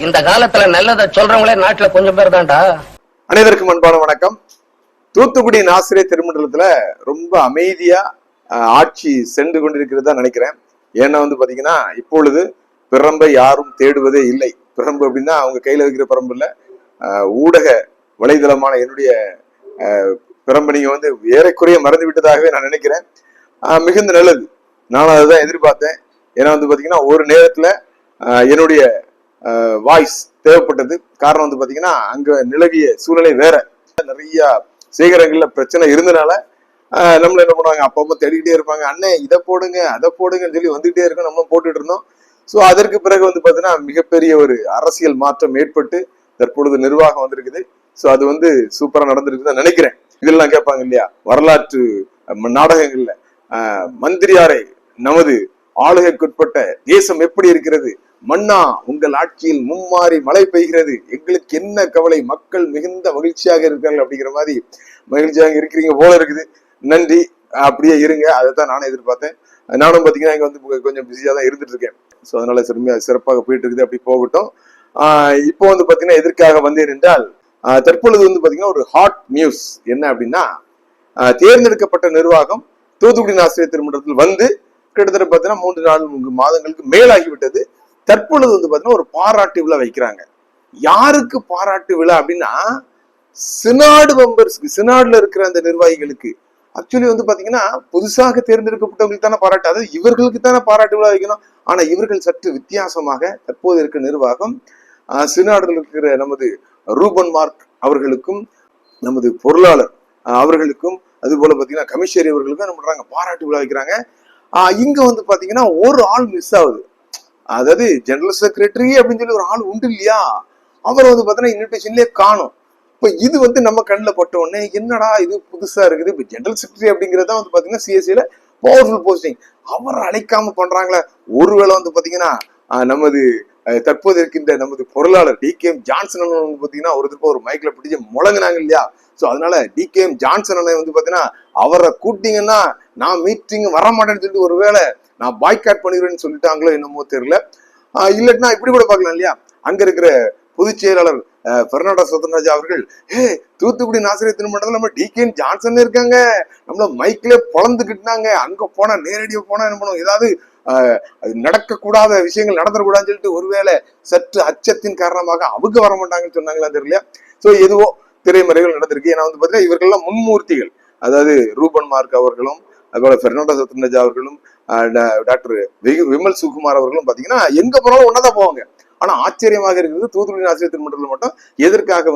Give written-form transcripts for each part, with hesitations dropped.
இந்த காலத்துல நல்லதை சொல்றவங்களே நாட்டுல கொஞ்சம் பேர் தான்டா. அனைவருக்கும் அன்பான வணக்கம். தூத்துக்குடி ஆசிரியர் திருமண்டலத்துல ரொம்ப அமைதியா ஆட்சி சென்று கொண்டிருக்கிறதா நினைக்கிறேன். ஏன்னா பாத்தீங்கன்னா இப்பொழுது பிரம்பை யாரும் தேடுவதே இல்லை. பிரம்பு அப்படின்னா அவங்க கையில வைக்கிற பிரம்பு இல்ல, ஊடக வலைதளமான என்னுடைய பிரம்பு நீங்க ஏறக்குறைய மறந்து விட்டதாகவே நான் நினைக்கிறேன். மிகுந்த நல்லது. நானும் அதுதான் எதிர்பார்த்தேன். ஏன்னா பாத்தீங்கன்னா ஒரு நேரத்துல என்னுடைய வாய்ஸ் தேவைப்பட்டது. காரணம் பாத்தீங்கன்னா அங்க நிலவிய சூழ்நிலை வேற. நிறைய சேகரங்கள்ல பிரச்சனை இருந்தனால நம்மள என்ன பண்ணுவாங்க, அப்பப்போ தேடிக்கிட்டே இருப்பாங்க, அண்ணே இதை போடுங்க அதை போடுங்கன்னு சொல்லி வந்துகிட்டே இருக்கும். நம்மளும் போட்டுட்டு இருந்தோம். ஸோ அதற்கு பிறகு பாத்தீங்கன்னா மிகப்பெரிய ஒரு அரசியல் மாற்றம் ஏற்பட்டு தற்பொழுது நிர்வாகம் வந்திருக்குது. ஸோ அது சூப்பரா நடந்திருக்குன்னு நினைக்கிறேன். இதெல்லாம் கேட்பாங்க இல்லையா வரலாற்று நாடகங்கள்ல, மந்திரியாரை நமது ஆளுகைக்குட்பட்ட தேசம் எப்படி இருக்கிறது, மன்னா உங்கள் ஆட்சியில் மும்மாறி மழை பெய்கிறது, எங்களுக்கு என்ன கவலை, மக்கள் மிகுந்த மகிழ்ச்சியாக இருக்காங்க அப்படிங்கிற மாதிரி மகிழ்ச்சியாக இருக்கிறீங்க போல இருக்குது. நன்றி, அப்படியே இருங்க. அதைத்தான் நானும் எதிர்பார்த்தேன். நானும் பாத்தீங்கன்னா இங்க கொஞ்சம் பிஸியா தான் இருந்துட்டு இருக்கேன். ஸோ அதனால சிறப்பாக போயிட்டு இருக்குது. அப்படி போகட்டும். இப்போ பாத்தீங்கன்னா எதற்காக வந்தேன் என்றால், தற்பொழுது பாத்தீங்கன்னா ஒரு ஹாட் நியூஸ் என்ன அப்படின்னா, தேர்ந்தெடுக்கப்பட்ட நிர்வாகம் தூத்துக்குடி ஆசிரியர் திருமண்டலத்தில் கிட்டத்தட்ட பாத்தீங்கன்னா 3-4 மாதங்களுக்கு மேலாகிவிட்டது. தற்பொழுது பாத்தீங்கன்னா ஒரு பாராட்டு விழா வைக்கிறாங்க. யாருக்கு பாராட்டு விழா அப்படின்னா, சினாடு மெம்பர்ஸ்க்கு, சினாடுல இருக்கிற அந்த நிர்வாகிகளுக்கு. ஆக்சுவலி பாத்தீங்கன்னா புதுசாக தேர்ந்தெடுக்கப்பட்டவங்களுக்கு தானே பாராட்டு, அதாவது இவர்களுக்கு தானே பாராட்டு விழா வைக்கணும். ஆனா இவர்கள் சற்று வித்தியாசமாக தற்போது இருக்கிற நிர்வாகம் சினாடுல இருக்கிற நமது ரூபன் மார்க் அவர்களுக்கும், நமது பொருளாளர் அவர்களுக்கும், அது போல பாத்தீங்கன்னா கமிஷனர் அவர்களுக்கும் என்ன பண்றாங்க, பாராட்டு விழா வைக்கிறாங்க. இங்க பாத்தீங்கன்னா ஒரு ஆள் மிஸ் ஆகுது. அதாவது ஜெனரல் செக்ரட்டரி அப்படின்னு சொல்லி ஒரு ஆள் உண்டு இல்லையா, அவர் பாத்தீங்கன்னா இன்விடேஷன்லயே காணும். இப்ப இது நம்ம கண்ணில் பட்ட உடனே என்னடா இது புதுசா இருக்குது. இப்ப ஜெனரல் செக்ரட்டரி அப்படிங்கறத பாத்தீங்கன்னா சிஎஸ்சில பவர்ஃபுல் போஸ்டிங், அவர் அழைக்காம பண்றாங்களே. ஒருவேளை பாத்தீங்கன்னா நமது தற்போது இருக்கின்ற நமது பொருளாளர் DKM ஜான்சன் பாத்தீங்கன்னா ஒரு மைக்ல பிடிச்சு முழங்கினாங்க இல்லையா. சோ அதனால DKM ஜான்சன் பாத்தீங்கன்னா அவரை கூட்டிங்கன்னா நான் மீட்டிங் வர மாட்டேன்னு சொல்லிட்டு ஒருவேளை நான் பாய்காட் பண்ணிடுவேன்னு சொல்லிட்டாங்களோ என்னமோ தெரியல. இல்லட்னா இப்படி கூட பாக்கலாம் இல்லையா, அங்க இருக்கிற பொதுச் செயலாளர் பெர்னாண்டோ சதன்ராஜா அவர்கள், தூத்துக்குடி ஆசிரியர் திருமண்டலத்துல நம்ம DKM ஜான்சன் இருக்காங்க, நம்மள மைக்ல பொழந்துக்கிட்டாங்க, அங்க போனா நேரடியா போனா என்ன பண்ணுவோம், ஏதாவது நடக்கக்கூடாத விஷயங்கள் நடந்துடக்கூடாதுன்னு சொல்லிட்டு ஒருவேளை சற்று அச்சத்தின் காரணமாக அவங்க வர மாட்டாங்கன்னு சொன்னாங்களா தெரியல. சோ எதுவோ திரைமறைகள் நடந்திருக்கு. ஏன்னா பாத்தீங்கன்னா இவர்கள்லாம் முன்மூர்த்திகள். அதாவது ரூபன் மார்க் அவர்களும், அதுபோல பெர்னாண்டோ சத்யராஜா அவர்களும், டாக்டர் விமல் சுகுமார் அவர்களும் பாத்தீங்கன்னா எங்க போனாலும் ஒன்னதான் போவாங்க. ஆனா ஆச்சரியமாக இருக்கிறது, தூத்துக்குடி ஆசிரியர் திருமண்டலத்தில் மட்டும் எதற்காக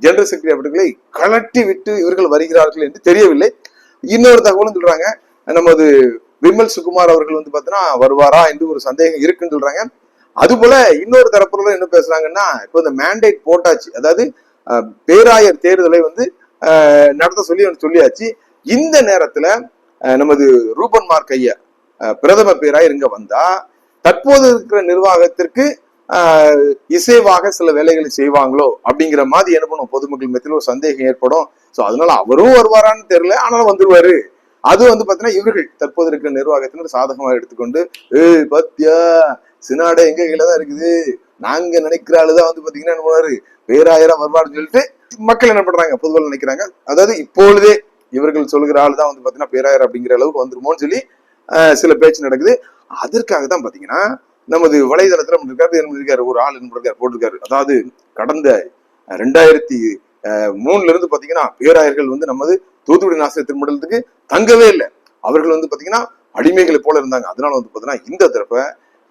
ஜெனரல் செக்ரட்டரி அவர்களை கலட்டி விட்டு இவர்கள் வருகிறார்கள் என்று தெரியவில்லை. இன்னொரு தகவலும் சொல்றாங்க, நமது விமல் சுகுமார் அவர்கள் பாத்தீங்கன்னா வருவாரா என்று ஒரு சந்தேகம் இருக்குன்னு சொல்றாங்க. அது போல இன்னொரு தரப்புல என்ன பேசுறாங்கன்னா, இப்போ இந்த மேண்டேட் போட்டாச்சு, அதாவது பேராயர் தேர்தலை நடத்த சொல்லியாச்சு. இந்த நேரத்துல நமது ரூபன் மார்க் ஐயா பிரதம பேராயர் இங்க வந்தா தற்போது இருக்கிற நிர்வாகத்திற்கு இசைவாக சில வேலைகளை செய்வாங்களோ அப்படிங்கிற மாதிரி என்ன பண்ணும், பொதுமக்கள் மத்தியில் ஒரு சந்தேகம் ஏற்படும். சோ அதனால அவரும் வருவாரான்னு தெரியல, ஆனாலும் வந்துருவாரு. அது பாத்தீங்கன்னா இவர்கள் தற்போது இருக்கிற நிர்வாகத்தினர் சாதகமாக எடுத்துக்கொண்டு, பத்தியா சினாட எங்க கையில தான் இருக்குது, நாங்க நினைக்கிற ஆளுதான் பாத்தீங்கன்னா என்ன பண்ணுவாரு, பேராயிரம் வருவாருன்னு சொல்லிட்டு மக்கள் என்ன பண்றாங்க, பொதுவாக நினைக்கிறாங்க. அதாவது இப்பொழுதே இவர்கள் சொல்லுகிற ஆள் தான் பாத்தீங்கன்னா பேராயர் அப்படிங்கிற அளவுக்கு வந்துருமோன்னு சொல்லி சில பேச்சு நடக்குது. அதற்காக தான் பாத்தீங்கன்னா நமது வலைதளத்துல ஒரு ஆள் போட்டிருக்காரு. அதாவது கடந்த 2003 இருந்து பாத்தீங்கன்னா பேராயர்கள் நமது தூத்துக்குடி ஆசிரியர் திருமண்டலத்துக்கு தங்கவே இல்லை. அவர்கள் பாத்தீங்கன்னா அடிமைகளை போல இருந்தாங்க. அதனால பாத்தீங்கன்னா இந்த தரப்ப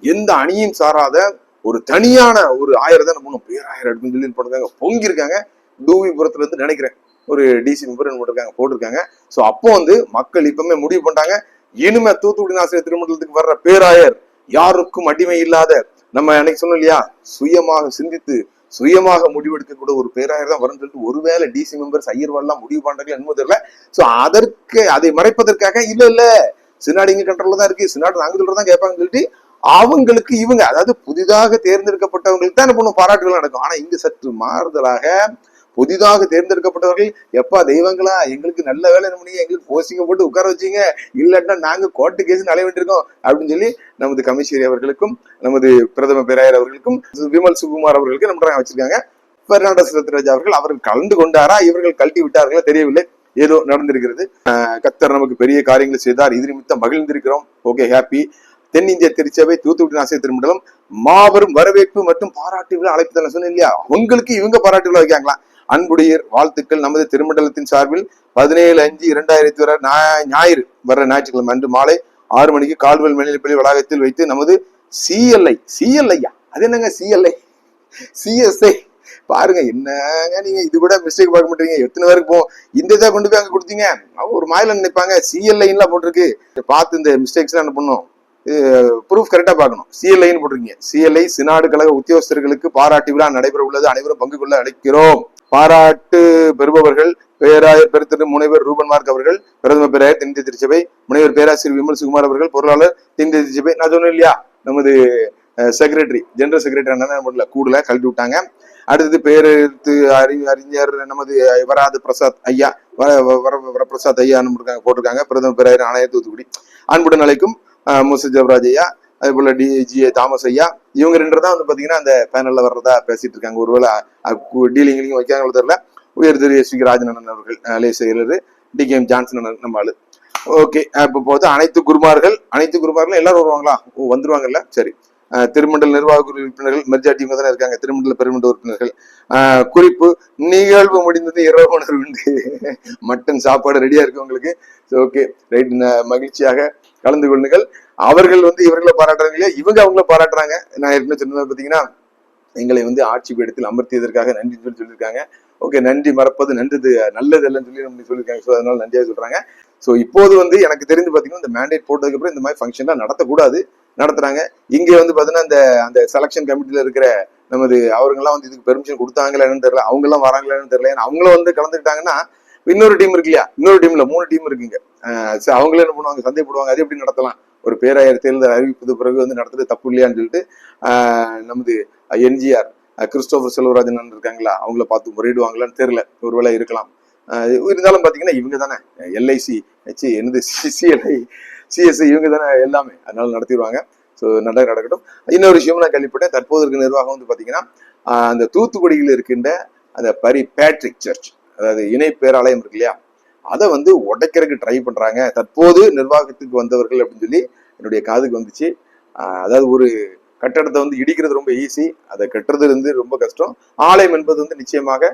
எந்த அணியும் சாராத ஒரு தனியான ஒரு ஆயர் தான் நம்ம பேராயர் அப்படின்னு சொல்லி போட்டிருக்காங்க, பொங்கிருக்காங்க. தூவிபுரத்துல இருந்து நினைக்கிறேன் ஒரு DC மெம்பர் போட்டிருக்காங்க. சோ அப்போ மக்கள் இப்பவுமே முடிவு பண்ணிட்டாங்க, இனிமே தூத்துக்குடி ஆசிரியர் திருமண்டலத்துக்கு வர்ற பேராயர் யாருக்கும் அடிமை இல்லாத, நம்ம அன்னைக்கு சொன்னோம் இல்லையா, சுயமாக சிந்தித்து சுயமாக முடிவெடுக்க கூட ஒரு பேராயர் தான் வரும்னு சொல்லிட்டு ஒருவேளை DC மெம்பர்ஸ் ஐயர்வாள்லாம் முடிவு பண்றாங்க என்னமோ தெரியல. சோ அதை மறைப்பதற்காக இல்ல சினாடு இங்க கண்ட்ரோல்ல தான் இருக்கு, சினாடு நாங்க சொல்றதான் கேட்பாங்கன்னு சொல்லிட்டு அவங்களுக்கு இவங்க, அதாவது புதிதாக தேர்ந்தெடுக்கப்பட்டவங்களுக்கு தான் என்ன பண்ணும், பாராட்டுகள் நடக்கும். ஆனா இங்க சற்று மாறுதலாக புதிதாக தேர்ந்தெடுக்கப்பட்டவர்கள், எப்பா தெய்வங்களா எங்களுக்கு நல்ல வேலை பண்ணி எங்களுக்கு போஸ்டிங்க போட்டு உட்கார வச்சீங்க, இல்லன்னா நாங்க கோர்ட்டு கேஸ் அலைய வேண்டியிருக்கோம் அப்படின்னு சொல்லி நமது கமிஷனரி அவர்களுக்கும் நமது பிரதம பேராயர் அவர்களுக்கும் விமல் சுகுமார் அவர்களுக்கு நம்ம வச்சிருக்காங்க. பெர்னாண்டோ சத்யராஜ் அவர்கள் கலந்து கொண்டாரா, இவர்கள் கழட்டி விட்டார்களா தெரியவில்லை. ஏதோ நடந்திருக்கிறது. கர்த்தர் நமக்கு பெரிய காரியங்களை செய்தார், இது நிமித்தம் மகிழ்ந்திருக்கிறோம். Okay, happy. தென்னிந்திய திருச்சபை தூத்துக்குடி நாசிரியர் திருமண்டலம் மாபெரும் வரவேற்பு மற்றும் பாராட்டு விழா அழைப்பு தானே சொன்னேன் இல்லையா, அவங்களுக்கு இவங்க பாராட்டு விழா வைக்காங்களாம். அன்புடையர் வாழ்த்துக்கள். நமது திருமண்டலத்தின் சார்பில் 17/5/2020 ஞாயிறு வர ஞாயிற்றுக்கிழமை அன்று மாலை 6 மணிக்கு கால்வெல் மேல்நிலைப்பள்ளி வளாகத்தில் வைத்து நமது சிஎல்ஐயா அது என்னங்க சிஎஸ்ஐ பாருங்க, என்னங்க நீங்க இது கூட மிஸ்டேக் பார்க்க மாட்டீங்க. எத்தனை பேருக்கு போவோம், இந்த இதை கொண்டு போய் அங்க கொடுத்தீங்க, அவங்க ஒரு மாயில நினைப்பாங்க. சிஎல்ஐன்லாம் போட்டிருக்கு, பார்த்து இந்த மிஸ்டேக்ஸ் என்ன பண்ணும், ப்ரூஃப் கரெக்டா பார்க்கணும். சிஎல்ஐன்னு போட்டிருக்கீங்க. சிஎல்ஐ சினாடு கழக உத்தியோகஸ்தர்களுக்கு பாராட்டு விழா நடைபெற உள்ளது, அனைவரும் பங்கு கொள்ள அழைக்கிறோம். பாராட்டு பெறுபவர்கள் பேராயர் பெருத்திரு முனைவர் ரூபன் மார்க் அவர்கள், பிரதம பேராயர் தென்னிந்திய திருச்சபை, முனைவர் பேராசிரியர் விமல் சுகுமார் அவர்கள், பொருளாளர் தென்னிந்திய திருச்சபை. நான் சொன்னேன் இல்லையா, நமது செக்ரட்டரி ஜெனரல் செக்ரட்டரி என்ன கூடல கழட்டி விட்டாங்க. அடுத்தது பேரெழுத்து அறிஞர் நமது வராது பிரசாத் ஐயா, வரப்பிரசாத் ஐயா போட்டிருக்காங்க. பிரதம பேராயர் ஆணையர் தூத்துக்குடி. அன்புடன் அழைக்கும் முசஜப்ராஜ் ஐயா, அதே போல டிஜிஏ தாமஸ் ஐயா. இவங்க 2 தான் பாத்தீங்கன்னா அந்த பேனல்ல வர்றதா பேசிட்டு இருக்காங்க. ஒருவேளை டீலிங் வைக்காங்களோ தெரியல. உயர் திரு எஸ் வி ராஜநந்தன் அவர்கள் லே செயலர், DKM ஜான்சன் நம்ம ஆளு. ஓகே, இப்போ போது அனைத்து குருமார்கள் எல்லாரும் வருவாங்களா? வந்துருவாங்கல்ல, சரி. திருமண்டல நிர்வாக உறுப்பினர்கள் மெஜாரிட்டி இவங்க தானே இருக்காங்க. திருமண்டல பெருமண்ட உறுப்பினர்கள். குறிப்பு, நிகழ்வு முடிந்தது இரவு உணர்வு மட்டன் சாப்பாடு ரெடியா இருக்கு உங்களுக்கு. Okay, right. மகிழ்ச்சியாக கலந்து கொள்ளுங்கள். அவர்கள் இவர்களை பாராட்டுறாங்க இல்லையா, இவங்க அவங்கள பாராட்டுறாங்க. நான் என்ன சொன்னது பாத்தீங்கன்னா, எங்களை ஆட்சி பீடத்தில் அமர்த்தியதற்காக நன்றி சொல்லியிருக்காங்க. ஓகே, நன்றி மறப்பது நல்லது இல்லைன்னு சொல்லி நம்ம சொல்லியிருக்காங்க. ஸோ அதனால நன்றியாக சொல்றாங்க. ஸோ இப்போது எனக்கு தெரிஞ்சு பாத்தீங்கன்னா, இந்த மேண்டேட் போட்டதுக்கு அப்புறம் இந்த மாதிரி ஃபங்க்ஷன்லாம் நடத்தக்கூடாது, நடத்துறாங்க. இங்கே பாத்தீங்கன்னா அந்த செலக்ஷன் கமிட்டியில இருக்கிற நமது அவங்கெல்லாம் இதுக்கு பெர்மிஷன் கொடுத்தாங்களா என்னன்னு தெரியல, அவங்க எல்லாம் வராங்களான்னு தெரியல. ஏன்னா அவங்களும் கலந்துக்கிட்டாங்கன்னா இன்னொரு டீம் இருக்கு இல்லையா, இன்னொரு டீம்ல 3 டீம் இருக்குங்க. அவங்களே என்ன பண்ணுவாங்க, சந்தேகப்படுவாங்க, அது எப்படி நடத்தலாம், ஒரு பேராயர் தேர்தல் அறிவிப்பது பிறகு நடத்துறது தப்பு இல்லையான்னு சொல்லிட்டு நமது என்ஜிஆர் கிறிஸ்டோபர் செல்வராஜன் இருக்காங்களா, அவங்கள பார்த்து முறையிடுவாங்களான்னு தெரியல, ஒருவேளை இருக்கலாம். இருந்தாலும் பாத்தீங்கன்னா இவங்க தானே எல்ஐசி என்னது சிஎஸ்ஐ இவங்க தானே எல்லாமே, அதனால நடத்திடுவாங்க. ஸோ நல்லா நடக்கட்டும். இன்னொரு விஷயம் நான் கேள்விப்பட்டேன், தற்போது இருக்க நிர்வாகம் பாத்தீங்கன்னா அந்த தூத்துக்குடியில் இருக்கின்ற அந்த பேட்ரிக் சர்ச், அதாவது இணை பேராலயம் இருக்கு இல்லையா, அதை உடைக்கிறதுக்கு ட்ரை பண்றாங்க தற்போது நிர்வாகத்துக்கு வந்தவர்கள் அப்படின்னு சொல்லி என்னுடைய காதுக்கு வந்துச்சு. அதாவது ஒரு கட்டடத்தை இடிக்கிறது ரொம்ப ஈஸி, அதை கட்டுறது ரொம்ப கஷ்டம். ஆலயம் என்பது நிச்சயமாக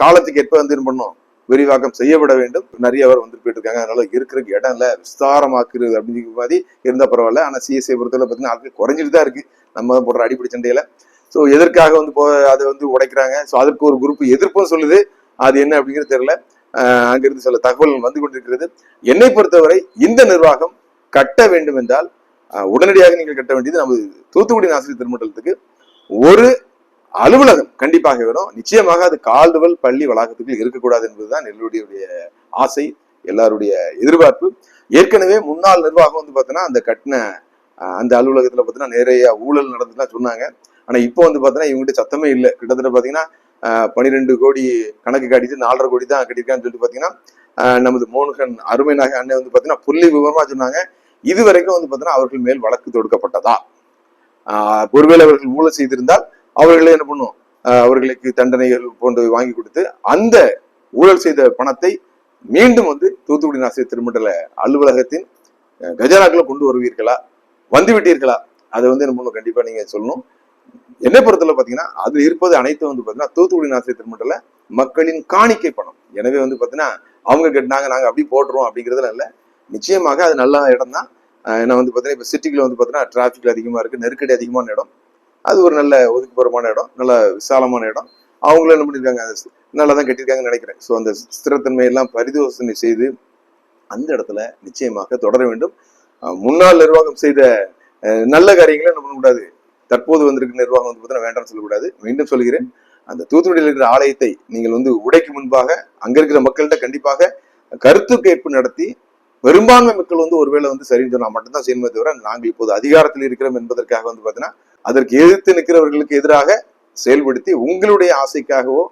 காலத்துக்கு ஏற்ப என்ன பண்ணும், விரிவாக்கம் செய்யப்பட வேண்டும். நிறைய பேர் போயிட்டு இருக்காங்க, அதனால இருக்கிறதுக்கு இடம் இல்ல, விஸ்தாரமாக்குறது அப்படிங்கிற மாதிரி இருந்தா பரவாயில்ல. ஆனா சிஎஸ்ஐ பொறுத்தவரை பார்த்தீங்கன்னா ஆட்கள் குறைஞ்சிட்டு தான் இருக்கு, நம்ம போடுற அடிப்படை சண்டையில. ஸோ எதற்காக அதை உடைக்கிறாங்க. ஸோ அதற்கு ஒரு குரூப் எதிர்ப்பும் சொல்லுது, அது என்ன அப்படிங்கிறது தெரியல. அங்கிருந்து சில தகவல்கள் வந்து கொண்டிருக்கிறது. என்னை பொறுத்தவரை இந்த நிர்வாகம் கட்ட வேண்டும் என்றால் உடனடியாக நீங்கள் கட்ட வேண்டியது நமது தூத்துக்குடி நாசிரியர் திருமண்டலத்துக்கு ஒரு அலுவலகம் கண்டிப்பாக வேணும். நிச்சயமாக அது கால்டுவல் பள்ளி வளாகத்துக்கு இருக்கக்கூடாது என்பதுதான் எங்களுடைய ஆசை, எல்லாருடைய எதிர்பார்ப்பு. ஏற்கனவே முன்னாள் நிர்வாகம் பார்த்தீங்கன்னா அந்த கட்டின அந்த அலுவலகத்துல பார்த்தீங்கன்னா நிறைய ஊழல் நடந்துதான் சொன்னாங்க. ஆனா இப்போ பார்த்தீங்கன்னா இவங்ககிட்ட சத்தமே இல்லை. கிட்டத்தட்ட பார்த்தீங்கன்னா 12 கோடி கணக்கு காட்டிட்டு 4.5 கோடி தான் கட்டிருக்கான்னு சொல்லிட்டு பாத்தீங்கன்னா நமது மோகன் அருமைநாக அண்ணன் பாத்தீங்கன்னா புள்ளி விவரமா சொன்னாங்க. இதுவரைக்கும் பாத்தீங்கன்னா அவர்கள் மேல் வழக்கு தொடுக்கப்பட்டதா, ஒருவேளை அவர்கள் ஊழல் செய்திருந்தால் அவர்களே என்ன பண்ணும், அவர்களுக்கு தண்டனைகள் போன்று வாங்கி கொடுத்து அந்த ஊழல் செய்த பணத்தை மீண்டும் தூத்துக்குடி நாசிரியர் திருமண்டல அலுவலகத்தின் கஜானாக்களை கொண்டு வருவீர்களா, வந்துவிட்டீர்களா, அதை என்ன பண்ணும் கண்டிப்பா நீங்க சொல்லணும். என்னை பொறுத்தவரை பாத்தீங்கன்னா அது இருப்பது அனைத்தும் பாத்தீங்கன்னா தூத்துக்குடி நாசிரியர் திருமண்டல மக்களின் காணிக்கை பணம். எனவே பாத்தீங்கன்னா அவங்க கட்டினாங்க நாங்க அப்படி போட்டுருவோம் அப்படிங்கிறதுல இல்ல, நிச்சயமாக அது நல்ல இடம் தான். ஏன்னா பாத்தீங்கன்னா இப்ப சிட்டிக்குள்ள பாத்தீங்கன்னா டிராபிக் அதிகமா இருக்கு, நெருக்கடி அதிகமான இடம், அது ஒரு நல்ல ஒதுக்குப்புறமான இடம், நல்ல விசாலமான இடம். அவங்களும் என்ன பண்ணிருக்காங்க, நல்லாதான் கட்டியிருக்காங்கன்னு நினைக்கிறேன். ஸோ அந்த ஸ்திரத்தன்மை எல்லாம் பரிதோசனை செய்து அந்த இடத்துல நிச்சயமாக தொடர வேண்டும். முன்னாள் நிர்வாகம் செய்த நல்ல காரியங்களை என்ன பண்ணக்கூடாது, தற்போது வந்திருக்கிற நிர்வாகம் பார்த்தீங்கன்னா வேண்டாம்னு சொல்லக்கூடாது. மீண்டும் சொல்கிறேன், அந்த தூத்துக்குடியில் இருக்கிற ஆலயத்தை நீங்கள் உடைக்கு முன்பாக அங்க இருக்கிற மக்கள்கிட்ட கண்டிப்பாக கருத்து கேட்பு நடத்தி பெரும்பான்மை மக்கள் ஒருவேளை சரின்னு சொன்னா மட்டும்தான் செய்யணுமே தவிர, நாங்கள் இப்போது அதிகாரத்தில் இருக்கிறோம் என்பதற்காக பார்த்தீங்கன்னா அதற்கு எதிர்த்து நிற்கிறவர்களுக்கு எதிராக செயல்படுத்தி உங்களுடைய ஆசைக்காகவோ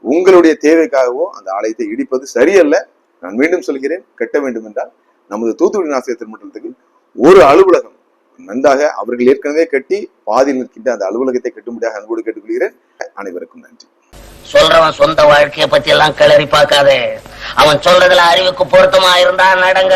உங்களுடைய தேவைக்காகவோ அந்த ஆலயத்தை இடிப்பது சரியல்ல. நான் மீண்டும் சொல்கிறேன், கட்ட வேண்டும் என்றால் நமது தூத்துக்குடி நாசிரியர் திருமண்டலத்துக்கு ஒரு அலுவலகம் நன்றாக அவர்கள் ஏற்கனவே கட்டி பாதியில் நிற்கின்ற அந்த அலுவலகத்தை கட்டும்படியாக அன்போடு கேட்டுக்கொள்கிறேன். அனைவருக்கும் நன்றி. சொல்றவன் சொந்த வாழ்க்கைய பத்தி எல்லாம் கிளறி பார்க்காதே. அவன் சொல்றதுல அறிவுக்கு பொருத்தமா இருந்தா நடங்க.